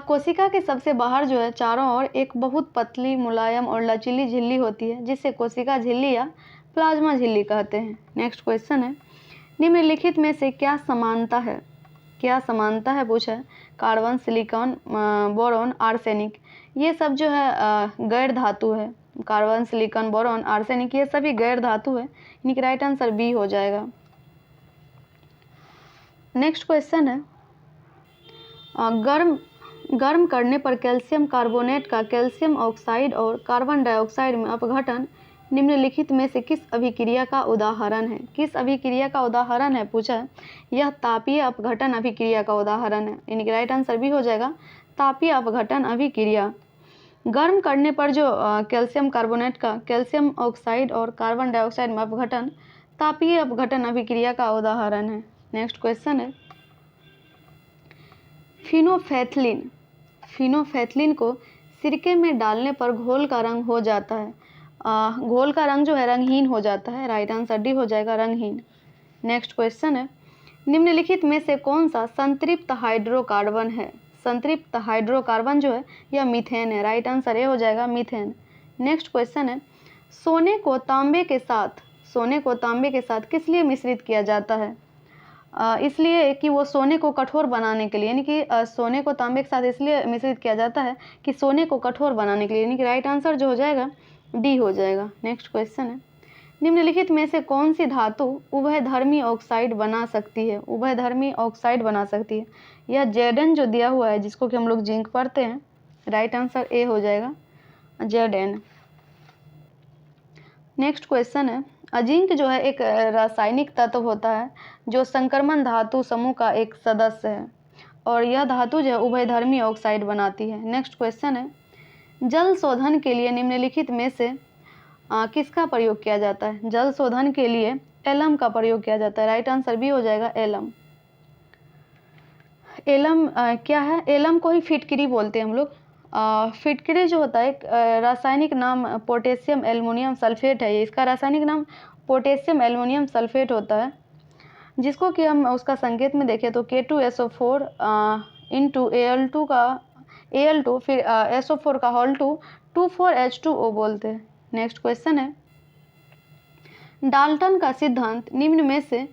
कोशिका के सबसे बाहर जो है चारों ओर एक बहुत पतली, मुलायम और लचीली झिल्ली होती है जिसे कोशिका झिल्ली या प्लाज्मा झिल्ली कहते हैं। नेक्स्ट क्वेश्चन है, निम्नलिखित में से क्या समानता है? क्या समानता है पूछा है? कार्बन, सिलिकॉन, बोरॉन, आर्सेनिक, ये सब जो है गैर धातु है। कार्बन, सिलिकॉन, बोरॉन, आर्सेनिक ये सभी गैर धातु है, यानी कि राइट आंसर बी हो जाएगा। नेक्स्ट क्वेश्चन है, गर्म करने पर कैल्शियम कार्बोनेट का कैल्शियम ऑक्साइड और कार्बन डाइऑक्साइड में अपघटन निम्नलिखित में से किस अभिक्रिया का उदाहरण है? किस अभिक्रिया का उदाहरण है पूछा है? यह तापीय अपघटन अभिक्रिया का उदाहरण है, यानी कि राइट आंसर भी हो जाएगा, तापीय अपघटन अभिक्रिया। गर्म करने पर जो कैल्शियम कार्बोनेट का कैल्शियम ऑक्साइड और कार्बन डाइऑक्साइड में अपघटन तापीय अपघटन अभिक्रिया का उदाहरण है। नेक्स्ट क्वेश्चन है, फिनोफैथलिन। फिनोफैथलिन को सिरके में डालने पर घोल का रंग हो जाता है, घोल का रंग जो है रंगहीन हो जाता है, राइट आंसर डी हो जाएगा, रंगहीन। नेक्स्ट क्वेश्चन है, निम्नलिखित में से कौन सा संतृप्त हाइड्रोकार्बन है? संतृप्त हाइड्रोकार्बन जो है यह मीथेन है, राइट आंसर ए हो जाएगा, मीथेन। नेक्स्ट क्वेश्चन है, सोने को तांबे के साथ किस लिए मिश्रित किया जाता है? इसलिए कि वो सोने को कठोर बनाने के लिए, यानी कि सोने को तांबे के साथ इसलिए मिश्रित किया जाता है कि सोने को कठोर बनाने के लिए, यानी कि राइट आंसर जो हो जाएगा डी हो जाएगा। नेक्स्ट क्वेश्चन है, निम्नलिखित में से कौन सी धातु उभयधर्मी ऑक्साइड बना सकती है? उभयधर्मी ऑक्साइड बना सकती है, यह Zn जो दिया हुआ है जिसको कि हम लोग जिंक पढ़ते हैं, राइट आंसर ए हो जाएगा, Zn। नेक्स्ट क्वेश्चन है, जिंक जो है एक रासायनिक तत्व होता है जो संक्रमण धातु समूह का एक सदस्य है और यह धातु जो है उभयधर्मी ऑक्साइड बनाती है। नेक्स्ट क्वेश्चन है, जल शोधन के लिए निम्नलिखित में से किसका प्रयोग किया जाता है? जल शोधन के लिए एलम का प्रयोग किया जाता है, राइट आंसर भी हो जाएगा, एलम। एलम क्या है? एलम को ही फिटकिरी बोलते हैं हम लोग। फिटकिरी जो होता है एक रासायनिक नाम पोटेशियम एल्युमिनियम सल्फेट है, इसका रासायनिक नाम पोटेशियम एल्युमिनियम सल्फेट होता है, जिसको कि हम उसका संकेत में देखें तो K2SO4 इंटू Al2 का Al2 फिर SO4 का होल 2 24H2O बोलते हैं। नेक्स्ट क्वेश्चन है, डाल्टन का सिद्धांत निम्न में से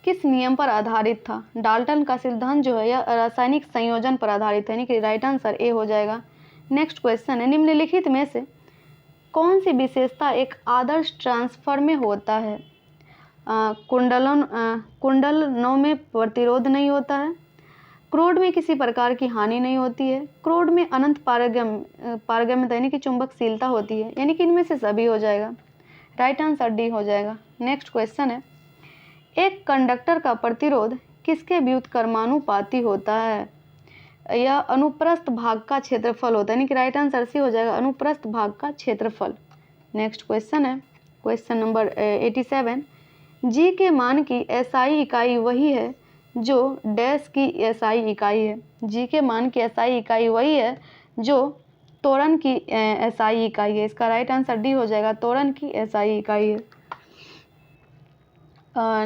किस नियम पर आधारित था? डाल्टन का सिद्धांत जो है यह रासायनिक संयोजन पर आधारित है, यानी कि राइट आंसर ए हो जाएगा। नेक्स्ट क्वेश्चन है, निम्नलिखित में से कौन सी विशेषता एक आदर्श ट्रांसफर में होता है? कुंडलों में प्रतिरोध नहीं होता है, क्रोड में किसी प्रकार की हानि नहीं होती है, क्रोड में अनंत पारगम्यता यानी कि चुंबकशीलता होती है, यानी कि इनमें से सभी हो जाएगा। राइट आंसर डी हो जाएगा। नेक्स्ट क्वेश्चन है, एक कंडक्टर का प्रतिरोध किसके व्युत्क्रमानुपाती होता है? यह अनुप्रस्थ भाग का क्षेत्रफल होता है, यानी कि राइट आंसर सी हो जाएगा, अनुप्रस्थ भाग का क्षेत्रफल। नेक्स्ट क्वेश्चन है क्वेश्चन नंबर 87, जी के मान की एसआई इकाई वही है जो डैश की एसआई इकाई है। जी के मान की एसआई इकाई वही है जो त्वरण की एसआई इकाई है। इसका राइट आंसर डी हो जाएगा, त्वरण की एसआई इकाई है।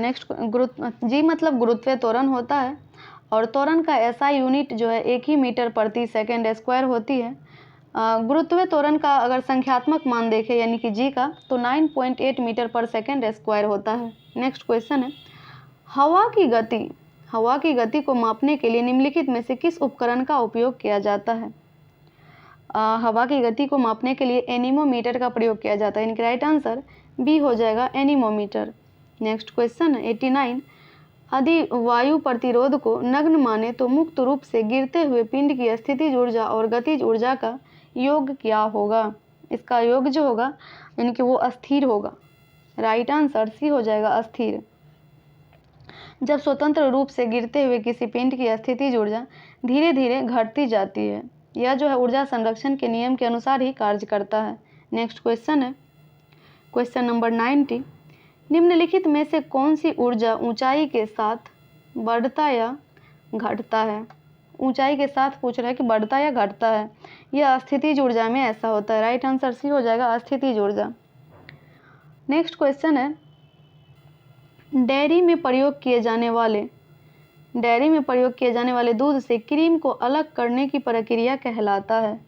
नेक्स्ट जी मतलब गुरुत्वीय त्वरण होता है और त्वरण का एसआई यूनिट जो है 1 ही मीटर प्रति सेकंड स्क्वायर होती है। गुरुत्वीय त्वरण का अगर संख्यात्मक मान देखें यानी कि जी का, तो 9.8 मीटर पर सेकंड स्क्वायर होता है। नेक्स्ट क्वेश्चन है, हवा की गति को मापने के लिए निम्नलिखित में से किस उपकरण का उपयोग किया जाता है? हवा की गति को मापने के लिए एनीमोमीटर का प्रयोग किया जाता है, यानी कि राइट आंसर बी हो जाएगा, एनीमोमीटर। नेक्स्ट क्वेश्चन है 89, यदि वायु प्रतिरोध को नग्न माने तो मुक्त रूप से गिरते हुए पिंड की स्थितिज ऊर्जा और गतिज ऊर्जा का योग क्या होगा? इसका योग जो होगा यानी कि वो अस्थिर होगा। राइट आंसर सी हो जाएगा, अस्थिर। जब स्वतंत्र रूप से गिरते हुए किसी पिंड की स्थितिज ऊर्जा धीरे धीरे घटती जाती है, यह जो है ऊर्जा संरक्षण के नियम के अनुसार ही कार्य करता है। नेक्स्ट क्वेश्चन है क्वेश्चन नंबर 90, निम्नलिखित में से कौन सी ऊर्जा ऊंचाई के साथ बढ़ता या घटता है? ऊंचाई के साथ पूछ रहा है कि बढ़ता या घटता है। यह स्थितिज ऊर्जा में ऐसा होता है। राइट आंसर सी हो जाएगा, स्थितिज ऊर्जा। नेक्स्ट क्वेश्चन है, डेयरी में प्रयोग किए जाने वाले दूध से क्रीम को अलग करने की प्रक्रिया कहलाता है।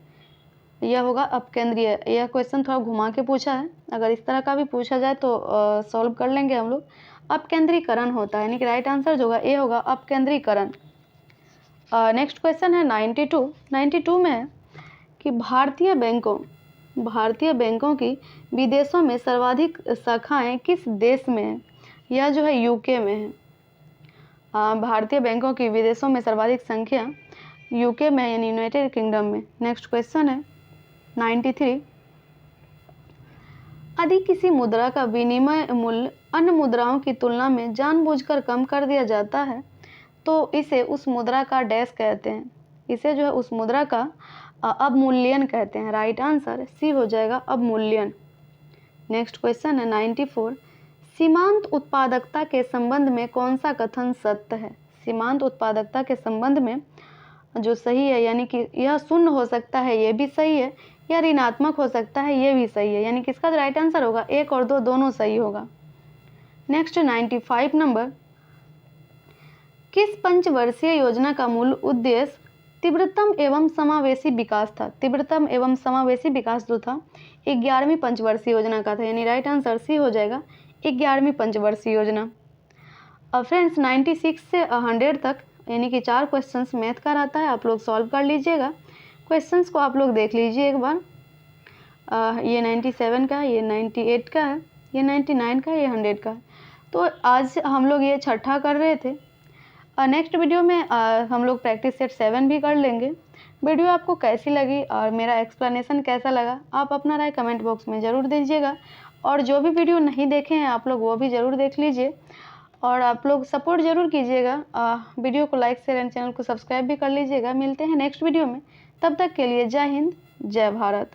यह होगा अपकेंद्रीय। यह क्वेश्चन थोड़ा घुमा के पूछा है, अगर इस तरह का भी पूछा जाए तो सॉल्व कर लेंगे हम लोग। अपकेंद्रीकरण होता है, यानी कि राइट आंसर जो होगा ए होगा, अपकेंद्रीकरण। नेक्स्ट क्वेश्चन है 92 में है कि भारतीय बैंकों की विदेशों में सर्वाधिक शाखाएं किस देश में हैं? यह जो है यूके में है। भारतीय बैंकों की विदेशों में सर्वाधिक संख्या यूके में यानी यूनाइटेड किंगडम में। नेक्स्ट क्वेश्चन है 93, यदि किसी मुद्रा का विनिमय मूल्य अन्य मुद्राओं की तुलना में जानबूझकर कम कर दिया जाता है तो इसे उस मुद्रा का डैश कहते हैं। इसे जो है उस मुद्रा का अवमूल्यन कहते हैं। राइट आंसर सी हो जाएगा, अवमूल्यन। नेक्स्ट क्वेश्चन है 94, सीमांत उत्पादकता के संबंध में कौन सा कथन सत्य है? सीमांत उत्पादकता के संबंध में जो सही है, यानी कि यह शून्य हो सकता है, ये भी सही है, या ऋणात्मक हो सकता है, ये भी सही है, यानी कि इसका राइट आंसर होगा 1 और 2 दोनों सही होगा। नेक्स्ट 95 नंबर, किस पंचवर्षीय योजना का मूल उद्देश्य तीव्रतम एवं समावेशी विकास था? तीव्रतम एवं समावेशी विकास जो था 11वीं पंचवर्षीय योजना का था, यानी राइट आंसर सी हो जाएगा, 11वीं पंचवर्षीय योजना। अब फ्रेंड्स 96 से 100 तक यानी कि 4 क्वेश्चंस मैथ का रहता है, आप लोग सॉल्व कर लीजिएगा। क्वेश्चंस को आप लोग देख लीजिए एक बार। ये 97 का है, ये 98 का है, ये 99 का है, ये 100 का है। तो आज हम लोग ये छठा कर रहे थे। नेक्स्ट वीडियो में हम लोग प्रैक्टिस सेट 7 भी कर लेंगे। वीडियो आपको कैसी लगी और मेरा एक्सप्लेनेशन कैसा लगा, आप अपना राय कमेंट बॉक्स में ज़रूर दीजिएगा। और जो भी वीडियो नहीं देखे हैं आप लोग वो भी ज़रूर देख लीजिए और आप लोग सपोर्ट ज़रूर कीजिएगा। वीडियो को लाइक शेयर एंड चैनल को सब्सक्राइब भी कर लीजिएगा। मिलते हैं नेक्स्ट वीडियो में, तब तक के लिए जय हिंद, जय भारत।